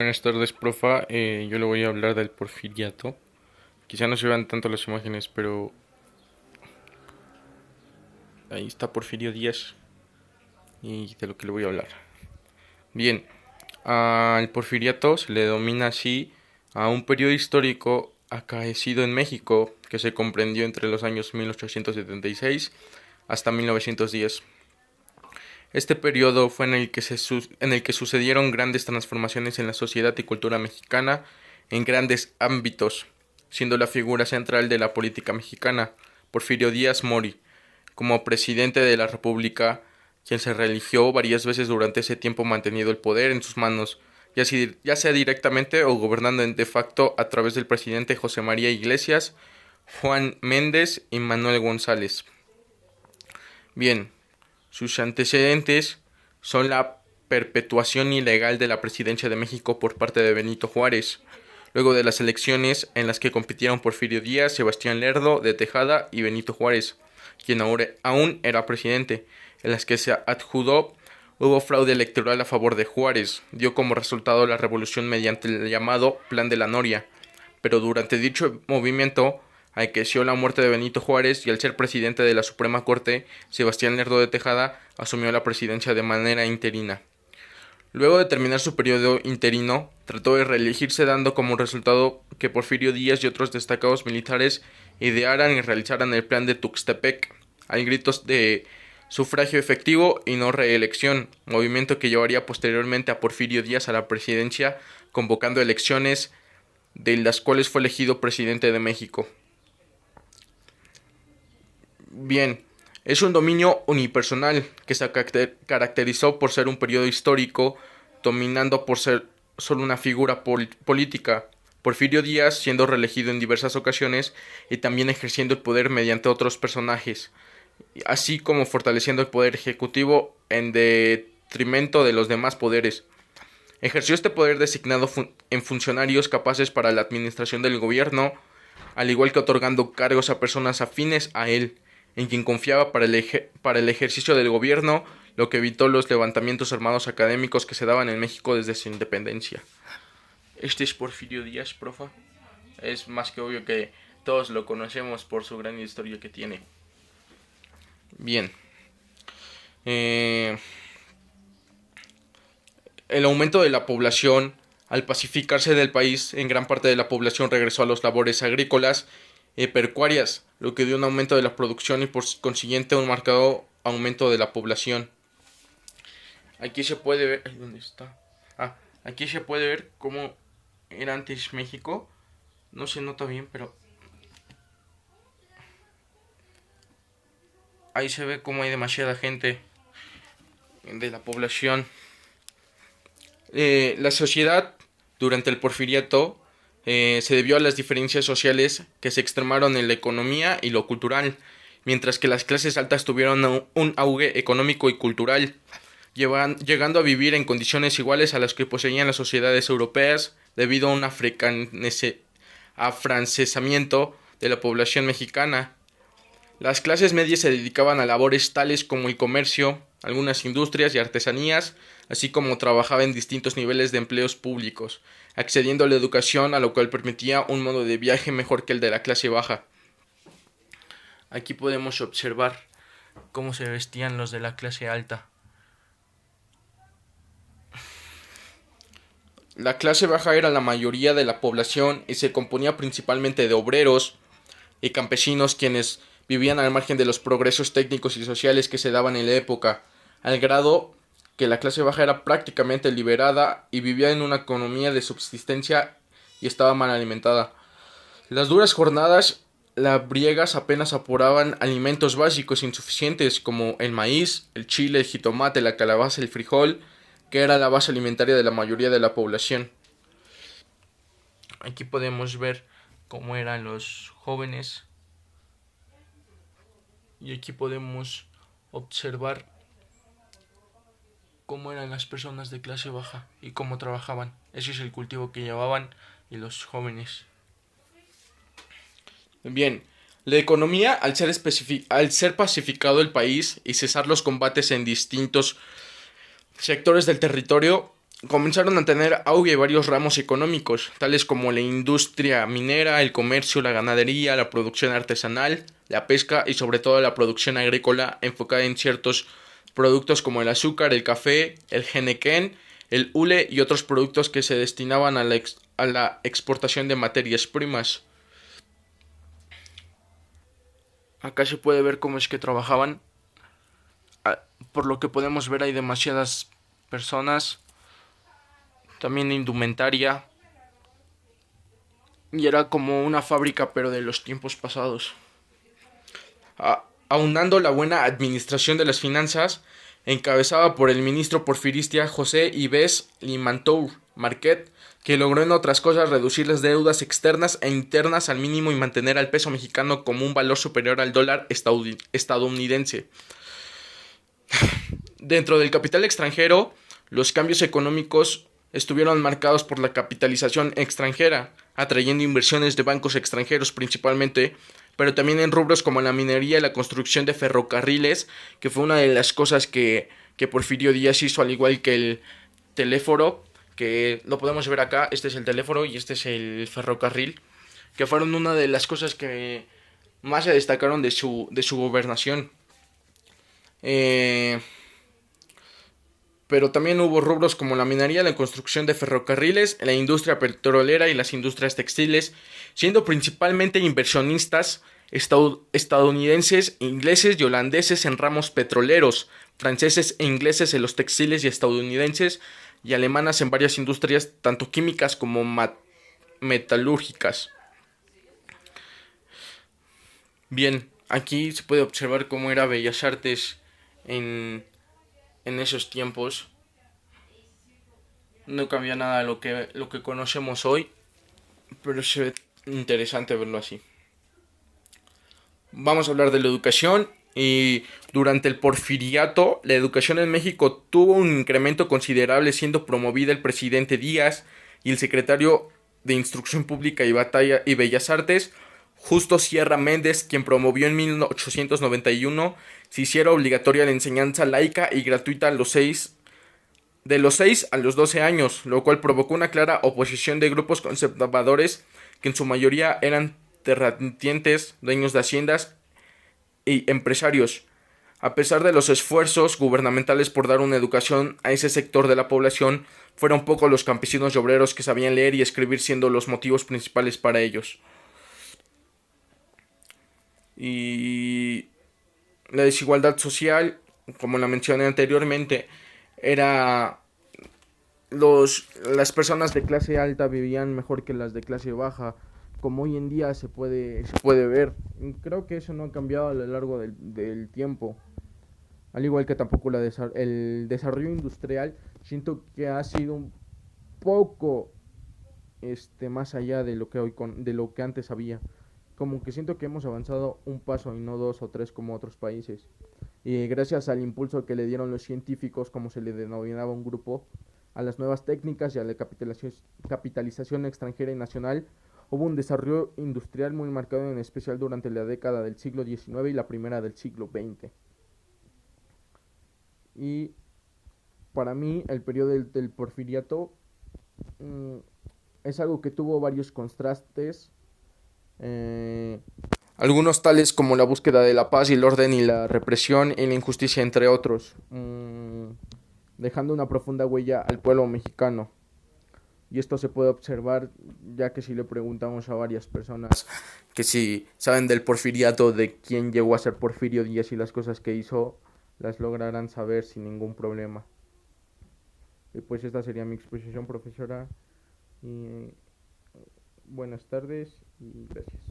Buenas tardes, profa. Yo le voy a hablar del porfiriato. Quizá no se vean tanto las imágenes, pero ahí está Porfirio Díaz y de lo que le voy a hablar. Bien, al porfiriato se le denomina así a un periodo histórico acaecido en México que se comprendió entre los años 1876 hasta 1910. Este periodo fue en el que sucedieron grandes transformaciones en la sociedad y cultura mexicana en grandes ámbitos, siendo la figura central de la política mexicana Porfirio Díaz Mori, como presidente de la República, quien se reeligió varias veces durante ese tiempo manteniendo el poder en sus manos, ya sea directamente o gobernando en de facto a través del presidente José María Iglesias, Juan Méndez y Manuel González. Bien, sus antecedentes son la perpetuación ilegal de la presidencia de México por parte de Benito Juárez, luego de las elecciones en las que compitieron Porfirio Díaz, Sebastián Lerdo de Tejada y Benito Juárez, quien aún era presidente, en las que se adjudicó hubo fraude electoral a favor de Juárez, dio como resultado la revolución mediante el llamado Plan de la Noria, pero durante dicho movimiento acaeció la muerte de Benito Juárez y al ser presidente de la Suprema Corte, Sebastián Lerdo de Tejada asumió la presidencia de manera interina. Luego de terminar su periodo interino, trató de reelegirse dando como resultado que Porfirio Díaz y otros destacados militares idearan y realizaran el plan de Tuxtepec, al gritos de sufragio efectivo y no reelección, movimiento que llevaría posteriormente a Porfirio Díaz a la presidencia, convocando elecciones de las cuales fue elegido presidente de México. Bien, es un dominio unipersonal que se caracterizó por ser un periodo histórico, dominando por ser solo una figura política. Porfirio Díaz siendo reelegido en diversas ocasiones y también ejerciendo el poder mediante otros personajes, así como fortaleciendo el poder ejecutivo en detrimento de los demás poderes. Ejerció este poder designado en funcionarios capaces para la administración del gobierno, al igual que otorgando cargos a personas afines a él, en quien confiaba para el ejercicio del gobierno, lo que evitó los levantamientos armados académicos que se daban en México desde su independencia. Este es Porfirio Díaz, profa. Es más que obvio que todos lo conocemos por su gran historia que tiene. Bien. El aumento de la población, al pacificarse del país, en gran parte de la población regresó a las labores agrícolas y pecuarias, lo que dio un aumento de la producción y por consiguiente un marcado aumento de la población. Aquí se puede ver, ¿dónde está? Aquí se puede ver cómo era antes México. No se nota bien, pero ahí se ve cómo hay demasiada gente de la población. La sociedad durante el porfiriato se debió a las diferencias sociales que se extremaron en la economía y lo cultural, mientras que las clases altas tuvieron un auge económico y cultural, llegando a vivir en condiciones iguales a las que poseían las sociedades europeas debido a un afrancesamiento de la población mexicana. Las clases medias se dedicaban a labores tales como el comercio, algunas industrias y artesanías, así como trabajaba en distintos niveles de empleos públicos, accediendo a la educación, a lo cual permitía un modo de viaje mejor que el de la clase baja. Aquí podemos observar cómo se vestían los de la clase alta. La clase baja era la mayoría de la población y se componía principalmente de obreros y campesinos quienes vivían al margen de los progresos técnicos y sociales que se daban en la época, al grado que la clase baja era prácticamente liberada y vivía en una economía de subsistencia y estaba mal alimentada. Las duras jornadas labriegas apenas apuraban alimentos básicos insuficientes como el maíz, el chile, el jitomate, la calabaza, el frijol, que era la base alimentaria de la mayoría de la población. Aquí podemos ver cómo eran los jóvenes y aquí podemos observar cómo eran las personas de clase baja y cómo trabajaban. Ese es el cultivo que llevaban y los jóvenes. Bien, la economía, al ser pacificado el país y cesar los combates en distintos sectores del territorio, comenzaron a tener auge varios ramos económicos, tales como la industria minera, el comercio, la ganadería, la producción artesanal, la pesca y sobre todo la producción agrícola enfocada en ciertos productos como el azúcar, el café, el jenequén, el hule y otros productos que se destinaban a la exportación de materias primas. Acá se puede ver cómo es que trabajaban. Por lo que podemos ver hay demasiadas personas, también indumentaria, y era como una fábrica pero de los tiempos pasados. Aunando la buena administración de las finanzas, encabezada por el ministro porfirista José Yves Limantour Marquet, que logró en otras cosas reducir las deudas externas e internas al mínimo y mantener al peso mexicano como un valor superior al dólar estadounidense. Dentro del capital extranjero, los cambios económicos estuvieron marcados por la capitalización extranjera, atrayendo inversiones de bancos extranjeros principalmente, pero también en rubros como la minería y la construcción de ferrocarriles, que fue una de las cosas que Porfirio Díaz hizo, al igual que el teléfono, que lo podemos ver acá. Este es el teléfono y este es el ferrocarril, que fueron una de las cosas que más se destacaron de su gobernación. Pero también hubo rubros como la minería, la construcción de ferrocarriles, la industria petrolera y las industrias textiles, siendo principalmente inversionistas estadounidenses, ingleses y holandeses en ramos petroleros, franceses e ingleses en los textiles y estadounidenses y alemanas en varias industrias, tanto químicas como metalúrgicas. Bien, aquí se puede observar cómo era Bellas Artes en, en esos tiempos. No cambia nada lo que conocemos hoy, pero es interesante verlo así. Vamos a hablar de la educación. Y durante el porfiriato, la educación en México tuvo un incremento considerable, siendo promovida el presidente Díaz y el secretario de Instrucción Pública y Bellas Artes, Justo Sierra Méndez, quien promovió en 1891 se hiciera obligatoria la enseñanza laica y gratuita de los 6 a los 12 años, lo cual provocó una clara oposición de grupos conservadores que en su mayoría eran terratenientes, dueños de haciendas y empresarios. A pesar de los esfuerzos gubernamentales por dar una educación a ese sector de la población, fueron pocos los campesinos y obreros que sabían leer y escribir, siendo los motivos principales para ellos. Y la desigualdad social, como la mencioné anteriormente, era las personas de clase alta vivían mejor que las de clase baja, como hoy en día se puede ver. Creo que eso no ha cambiado a lo largo del tiempo. Al igual que tampoco el desarrollo industrial, siento que ha sido un poco más allá de lo que de lo que antes había. Como que siento que hemos avanzado un paso y no dos o tres como otros países. Y gracias al impulso que le dieron los científicos, como se le denominaba un grupo, a las nuevas técnicas y a la capitalización extranjera y nacional, hubo un desarrollo industrial muy marcado, en especial durante la década del siglo XIX y la primera del siglo XX. Y para mí el periodo del porfiriato es algo que tuvo varios contrastes. Eh, Algunos tales como la búsqueda de la paz y el orden y la represión y la injusticia, entre otros, dejando una profunda huella al pueblo mexicano. Y esto se puede observar ya que si le preguntamos a varias personas que si saben del porfiriato, de quién llegó a ser Porfirio Díaz y las cosas que hizo, las lograrán saber sin ningún problema. Y pues esta sería mi exposición, profesora. Y buenas tardes y gracias.